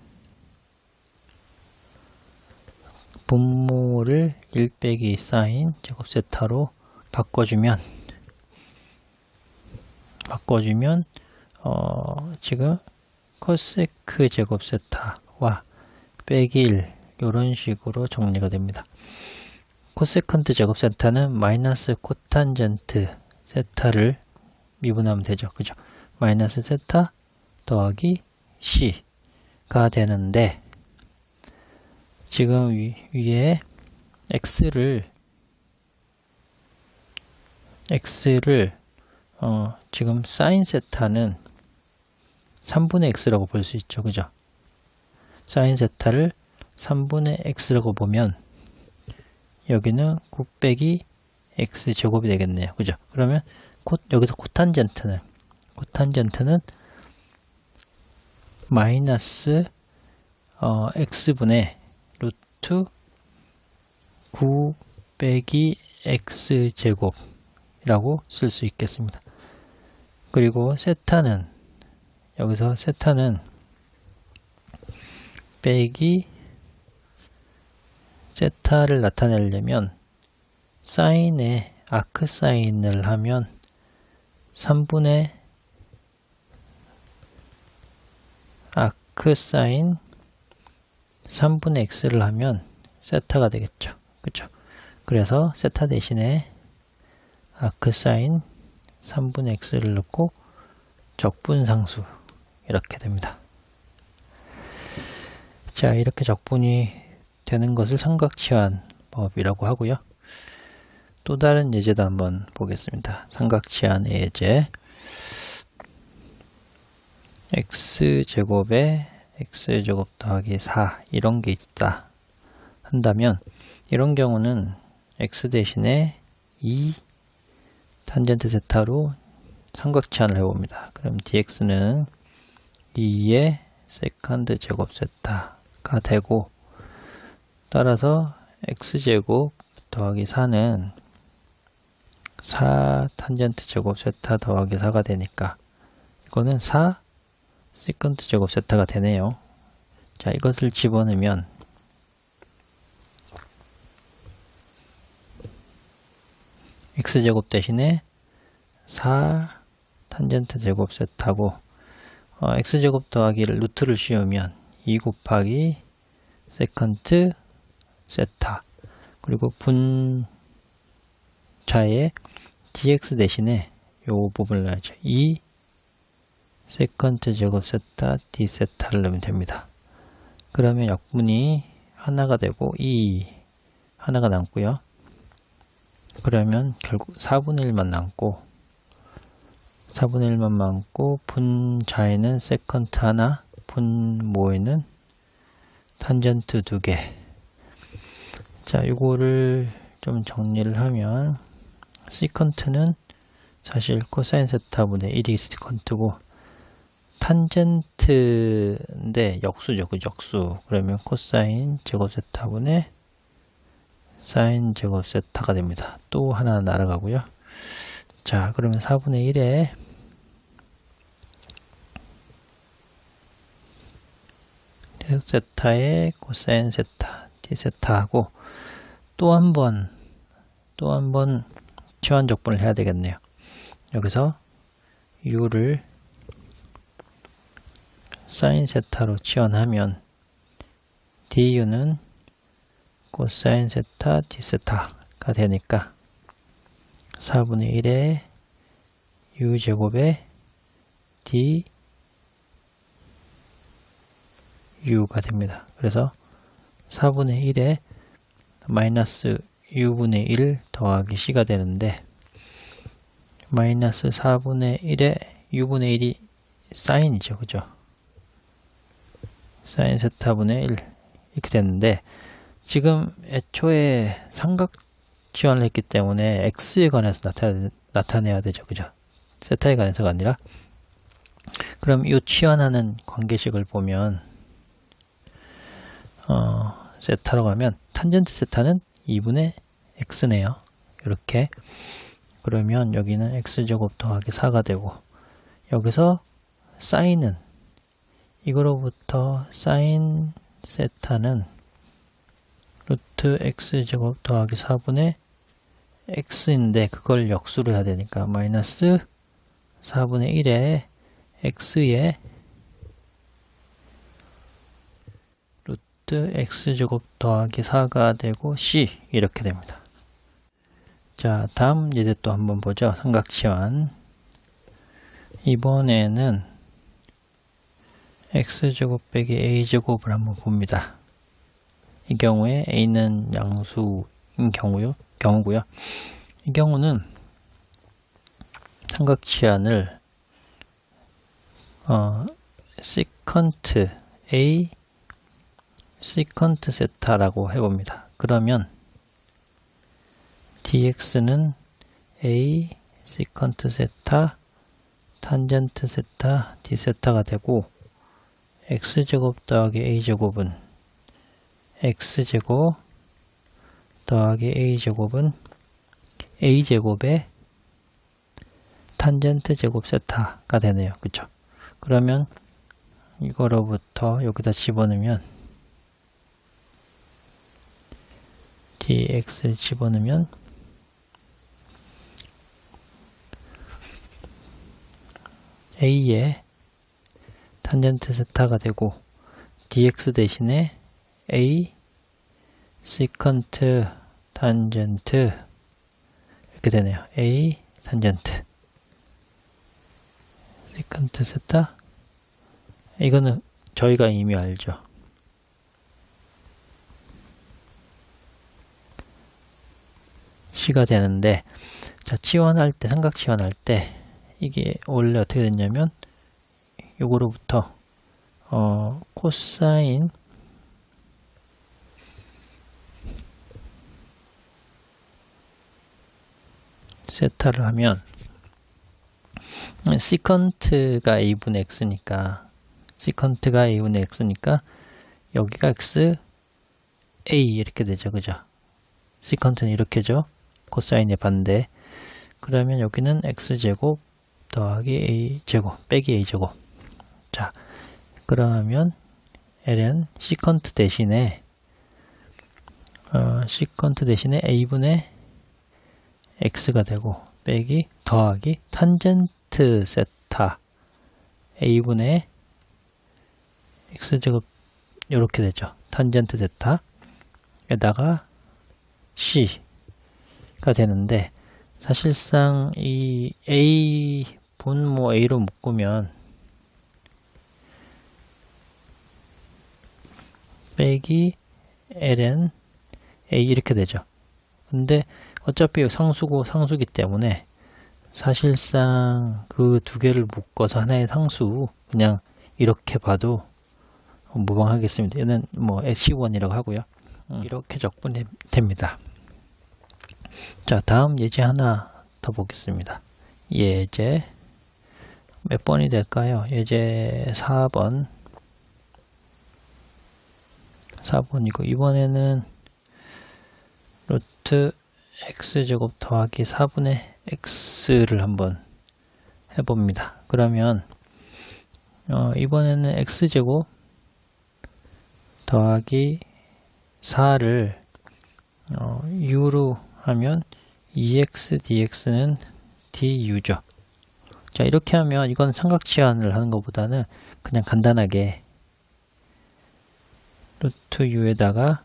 분모를 1 빼기 사인 제곱 세타로 바꿔주면 지금 코세크 제곱 세타와 빼기 1 이런 식으로 정리가 됩니다. 코세컨트 제곱 세타는 마이너스 코탄젠트 세타를 미분하면 되죠. 그죠? 마이너스 세타 더하기 C가 되는데 지금 위에 X를 지금 사인 세타는 3분의 X라고 볼 수 있죠. 그죠? 사인 세타를 3분의 X라고 보면 여기는 9 빼기 X 제곱이 되겠네요. 그죠? 그러면 여기서 코탄젠트는 마이너스 X분의 루트 9 빼기 X 제곱이라고 쓸 수 있겠습니다. 그리고 세타는 여기서 세타는 빼기 세타를 나타내려면 사인에 아크 사인을 하면 3분의 아크 사인 3분의 x를 하면 세타가 되겠죠. 그렇죠? 그래서 세타 대신에 아크 사인 3분의 x를 넣고 적분상수 이렇게 됩니다. 자, 이렇게 적분이 되는 것을 삼각치환법이라고 하고요. 또 다른 예제도 한번 보겠습니다. 삼각치환의 예제. x제곱에 x제곱 더하기 4 이런 게 있다 한다면 이런 경우는 x 대신에 2 탄젠트 세타로 삼각치환을 해봅니다. 그럼 dx는 2의 세컨드 제곱 세타가 되고 따라서 x제곱 더하기 4는 4 탄젠트 제곱 세타 더하기 4가 되니까 이거는 4 세컨드 제곱 세타가 되네요. 자, 이것을 집어넣으면 x제곱 대신에 4 탄젠트 제곱 세타고 x제곱 더하기를 루트를 씌우면 2 곱하기 세컨드 세타 그리고 분자에 dx 대신에 요 부분을 넣어야죠. 2 세컨드 제곱 세타 d 세타를 넣으면 됩니다. 그러면 역분이 하나가 되고 2 하나가 남고요. 그러면 결국 4분의 1만 남고 4분의 1만 남고 분자에는 세컨트 하나 분모에는 탄젠트 2개. 자, 이거를 좀 정리를 하면 시컨트는 사실 코사인 세타분의 1이 시컨트고 탄젠트인데 역수죠. 그 역수. 그러면 코사인 제곱 세타분의 사인 제곱 세타가 됩니다. 또 하나 날아가고요. 자, 그러면 4분의 1에 세타의 코사인 세타 d 세타하고 또 한 번 치환 적분을 해야 되겠네요. 여기서 u를 사인 세타로 치환하면 du는 코사인 세타 d 세타가 되니까 4분의 1의 u 제곱에 d u가 됩니다. 그래서 4분의 1에 마이너스 u분의 1 더하기 c가 되는데 마이너스 4분의 1에 u분의 1이 사인이죠. 그죠? 사인 세타분의 1 이렇게 됐는데 지금 애초에 삼각치환을 했기 때문에 x에 관해서 나타내야 되죠. 그죠? 세타에 관해서가 아니라 그럼 이 치환하는 관계식을 보면 세타로 가면 탄젠트 세타는 2분의 x네요. 이렇게 그러면 여기는 x제곱 더하기 4가 되고 여기서 사인은 이거로부터 사인 세타는 루트 x제곱 더하기 4분의 x인데 그걸 역수를 해야 되니까 마이너스 4분의 1에 x에 루트 x제곱 더하기 4가 되고 c 이렇게 됩니다. 자, 다음 예제 또 한번 보죠. 삼각치환. 이번에는 x제곱 빼기 a제곱을 한번 봅니다. 이 경우에 a는 양수인 경우고요. 이 경우는 삼각치환을 시컨트 a 시컨트 세타라고 해봅니다. 그러면 dx는 a 시컨트 세타 탄젠트 세타 d 세타가 되고 x제곱 더하기 a제곱은 x제곱 더하기 a제곱은 a제곱의 탄젠트 제곱 세타가 되네요. 그쵸? 그러면 이거로부터 여기다 집어넣으면 dx를 집어넣으면 a의 탄젠트 세타가 되고 dx 대신에 a 시컨트 탄젠트 이렇게 되네요. a 탄젠트 시컨트 세타 이거는 저희가 이미 알죠. c가 되는데 자 치환할 때 삼각 치환할 때 이게 원래 어떻게 됐냐면 요거로부터 코사인 세타를 하면 시컨트가 a분의 x니까 시컨트가 a분의 x니까 여기가 x a 이렇게 되죠. 그죠? 시컨트는 이렇게죠. 코사인의 반대. 그러면 여기는 x제곱 더하기 a제곱 빼기 a제곱. 자, 그러면 ln 시컨트 대신에 a분의 x가 되고 빼기 더하기 탄젠트 세타 a분의 x제곱 이렇게 되죠. 탄젠트 세타에다가 c가 되는데 사실상 이 a 분모 a로 묶으면 빼기 ln a 이렇게 되죠. 근데 어차피 상수고 상수기 때문에 사실상 그 두 개를 묶어서 하나의 상수 그냥 이렇게 봐도 무방하겠습니다. 얘는 뭐 C1이라고 하고요. 이렇게 적분이 됩니다. 자, 다음 예제 하나 더 보겠습니다. 예제 몇 번이 될까요? 예제 4번 4번이고 이번에는 루트 x제곱 더하기 4분의 x를 한번 해봅니다. 그러면 이번에는 x제곱 더하기 4를 u로 하면 2x dx는 du죠. 자, 이렇게 하면 이건 삼각치환을 하는 것보다는 그냥 간단하게 루트 u에다가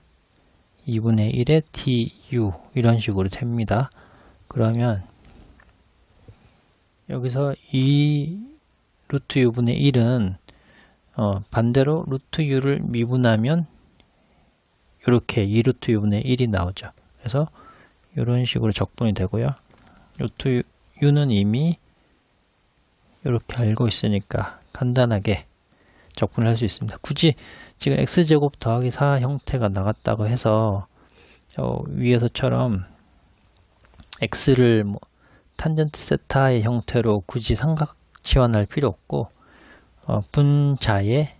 2분의 1의 du 이런 식으로 됩니다. 그러면 여기서 이 루트 u분의 1은 반대로 루트 u를 미분하면 이렇게 2루트 u분의 1이 나오죠. 그래서 이런 식으로 적분이 되고요. 루트 u는 이미 이렇게 알고 있으니까 간단하게 적분을 할 수 있습니다. 굳이 지금 x제곱 더하기 4 형태가 나갔다고 해서 위에서처럼 x를 탄젠트 세타의 형태로 굳이 삼각치환할 필요 없고 분자에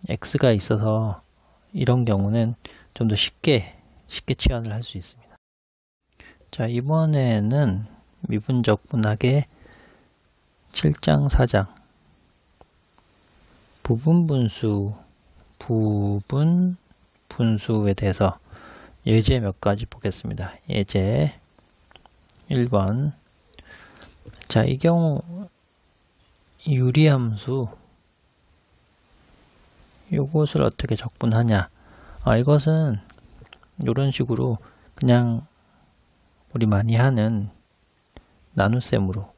x가 있어서 이런 경우는 좀 더 쉽게 치환을 할 수 있습니다. 자, 이번에는 미분적 분학의 7장 4장 부분 분수에 대해서 예제 몇 가지 보겠습니다. 예제 1번. 자, 이 경우 유리함수 이것을 어떻게 적분하냐. 이것은 이런 식으로 그냥 우리 많이 하는 나눗셈으로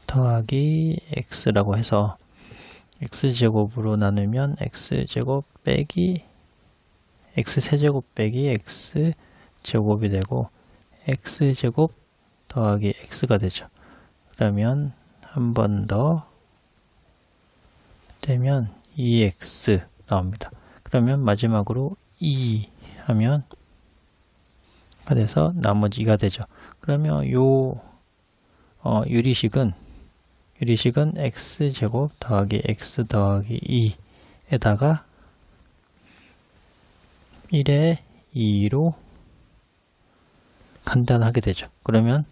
더하기 x라고 해서 x제곱으로 나누면 x제곱 빼기 x세제곱 빼기 x제곱이 되고 x제곱 더하기 x가 되죠. 그러면 한 번 더 되면 2x 나옵니다. 그러면 마지막으로 2 하면 그래서 나머지 2가 되죠. 그러면 요 유리식은 x제곱 더하기 x 더하기 2에다가 1에 2로 간단하게 되죠. 그러면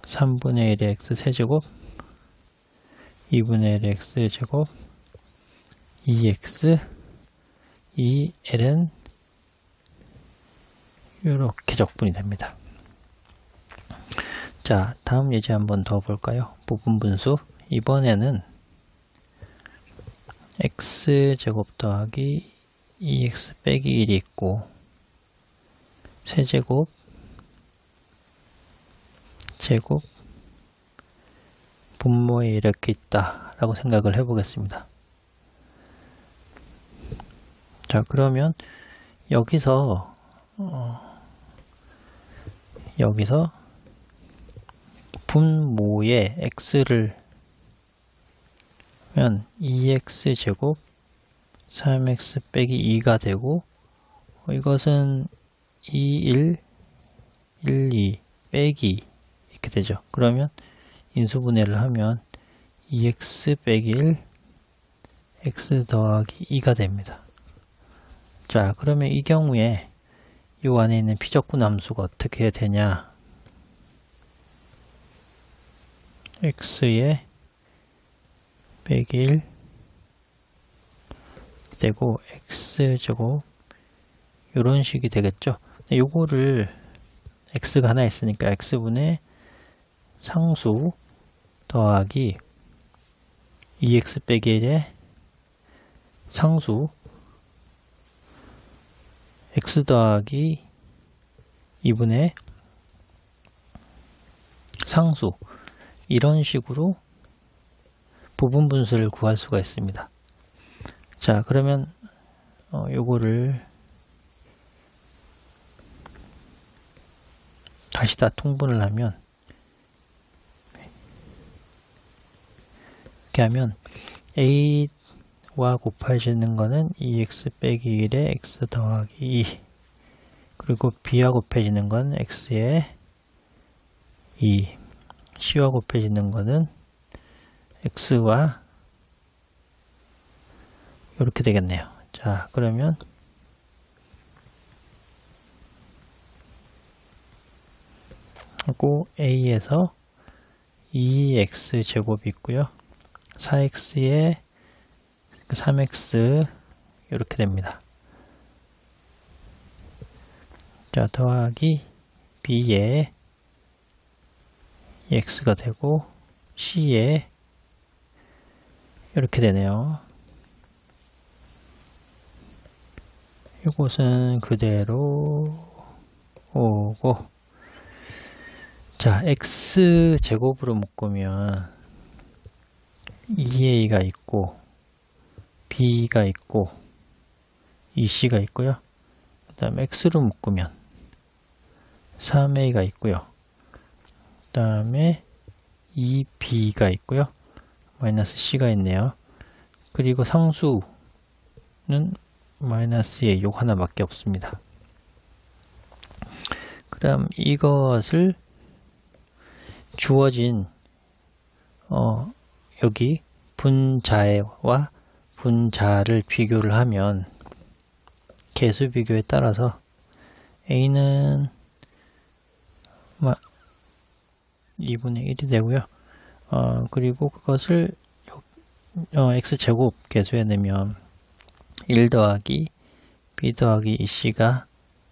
3분의 1의 x 세제곱 2분의 1의 x 제곱 2x 2ln 이렇게 적분이 됩니다. 자, 다음 예제 한번 더 볼까요? 부분분수. 이번에는 x제곱 더하기 2x 빼기 1이 있고 세제곱 제곱 분모에 이렇게 있다 라고 생각을 해 보겠습니다. 자, 그러면 여기서 분모에 x를 면 2x 제곱 3x 빼기 2가 되고 이것은 2, 1, 1, 2 빼기 이렇게 되죠. 그러면 인수분해를 하면 2x 빼기 1 x 더하기 2가 됩니다. 자, 그러면 이 경우에 이 안에 있는 피적분 함수가 어떻게 되냐. x에 빼기 1 되고 x제곱 이런 식이 되겠죠. 요거를 x가 하나 있으니까 x분의 상수 더하기 2x 빼기 1의 상수 x 더하기 2분의 상수 이런 식으로 부분분수를 구할 수가 있습니다. 자, 그러면 요거를 다시 다 통분을 하면 이렇게 하면 a와 곱해지는 거는 2x 빼기 1에 x 더하기 2 그리고 b와 곱해지는 건 x에 2 c와 곱해지는 거는 x와 이렇게 되겠네요. 자, 그러면 하고 a에서 2x 제곱이 있고요. 4x에 3x 이렇게 됩니다. 자, 더하기 b에 x가 되고 c에 이렇게 되네요. 이것은 그대로 오고 자, x제곱으로 묶으면 2a가 있고 b가 있고 2c가 있고요. 그 다음에 x로 묶으면 3a가 있고요. 그 다음에 2b가 있고요. 마이너스 c가 있네요. 그리고 상수는 마이너스에 요 하나밖에 없습니다. 그럼 이것을 주어진 여기 분자와 분자를 비교를 하면 개수 비교에 따라서 a는 2분의 1이 되고요. 그리고 그것을 x제곱 개수해 내면 1 더하기 b 더하기 2c가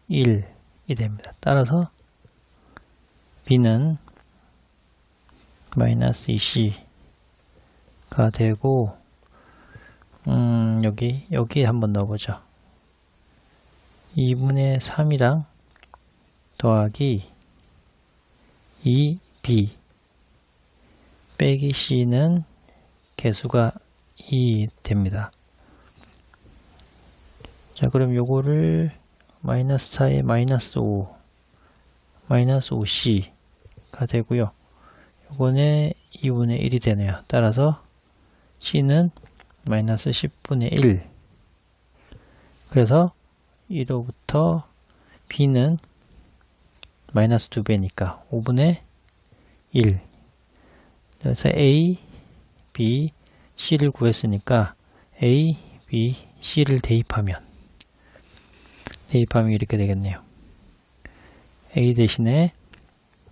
1이 됩니다. 따라서 b는 마이너스 2c가 되고 여기 한번 넣어보죠. 2분의 3이랑 더하기 2b 빼기 c는 개수가 2 됩니다. 자, 그럼 요거를 마이너스 4에 마이너스 5, 마이너스 5c가 되고요. 요거는 2분의 1이 되네요. 따라서 c는 마이너스 10분의 1. 그래서 1호부터 b는 마이너스 2배니까 5분의 1. 그래서 a, b, c를 구했으니까 a, b, c를 대입하면 이렇게 되겠네요. a 대신에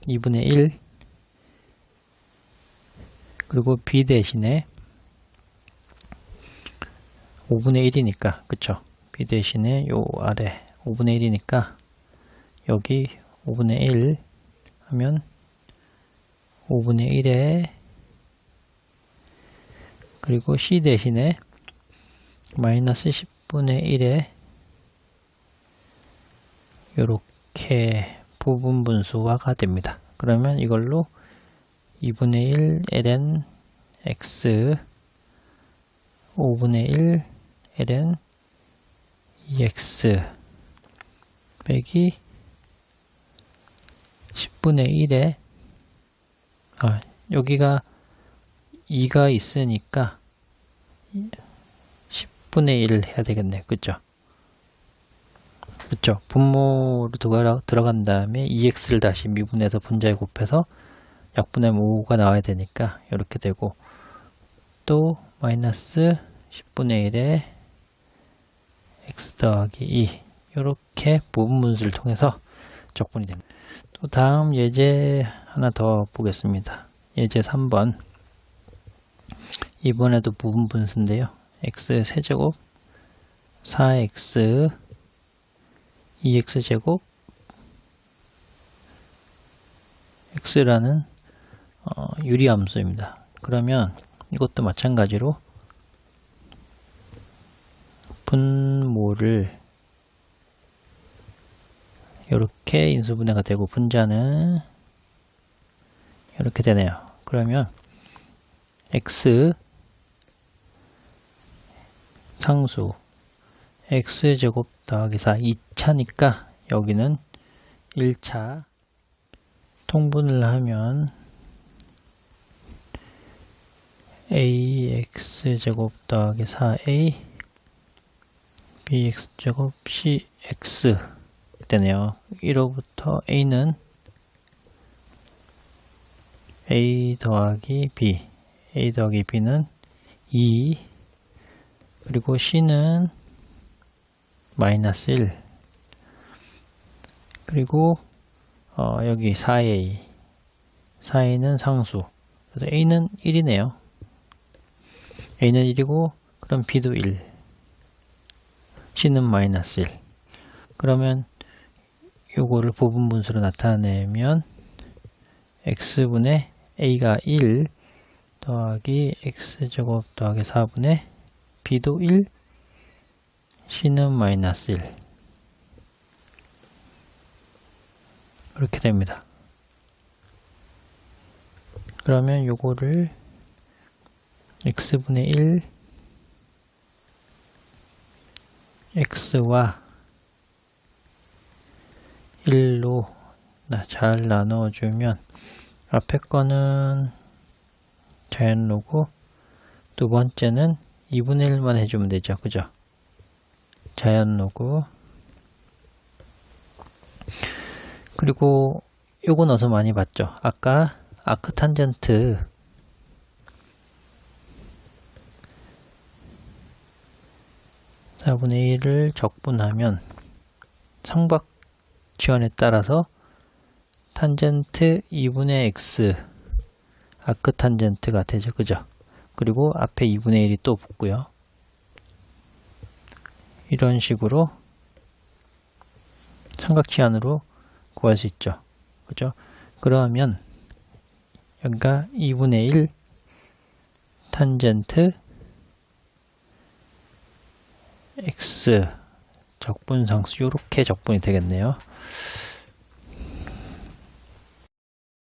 2분의 1 그리고 b 대신에 5분의 1이니까 그쵸? b 대신에 요 아래 5분의 1이니까 여기 5분의 1 하면 5분의 1에 그리고 c 대신에 마이너스 10분의 1에 요렇게 부분 분수화가 됩니다. 그러면 이걸로 2분의 1 ln x 5분의 1 ln 2x 빼기 10분의 1에 여기가 2가 있으니까 10분의 1 해야 되겠네. 그쵸? 그쵸? 분모로 들어간 다음에 2x를 다시 미분해서 분자에 곱해서 약분의 5가 나와야 되니까 이렇게 되고 또 마이너스 10분의 1에 x 더하기 2 이렇게 부분 분수를 통해서 적분이 됩니다. 또 다음 예제 하나 더 보겠습니다. 예제 3번 이번에도 부분 분수인데요. x 세제곱 4x 2x제곱 x라는 유리함수입니다. 그러면 이것도 마찬가지로 분모를 이렇게 인수분해가 되고 분자는 이렇게 되네요. 그러면 x 상수 x제곱 더하기 4 2차니까 여기는 1차 통분을 하면 ax제곱 더하기 4a bx제곱 cx 되네요. 1호부터 a는 a 더하기 b는 2 그리고 c는 마이너스 1 그리고 여기 4a는 상수 그래서 a는 1이네요. a는 1이고 그럼 b도 1 c는 마이너스 1 그러면 요거를 부분 분수로 나타내면 x분의 a가 1 더하기 x제곱 더하기 4분의 b도 1 c는 마이너스 1 이렇게 됩니다. 그러면 요거를 x분의 1 x와 1로 잘 나눠주면 앞에 거는 자연로고 두 번째는 2분의 1만 해주면 되죠. 그죠? 자연로고 그리고 요거 넣어서 많이 봤죠. 아까 아크탄젠트 (4분의 1을) 적분하면 삼각 지원에 따라서 탄젠트 2분의 x 아크탄젠트가 되죠. 그죠? 그리고 앞에 2분의 1이 또 붙고요. 이런 식으로 삼각치안으로 구할 수 있죠. 그죠? 그러면 여기가 2분의 1 탄젠트 x 적분상수, 요렇게 적분이 되겠네요.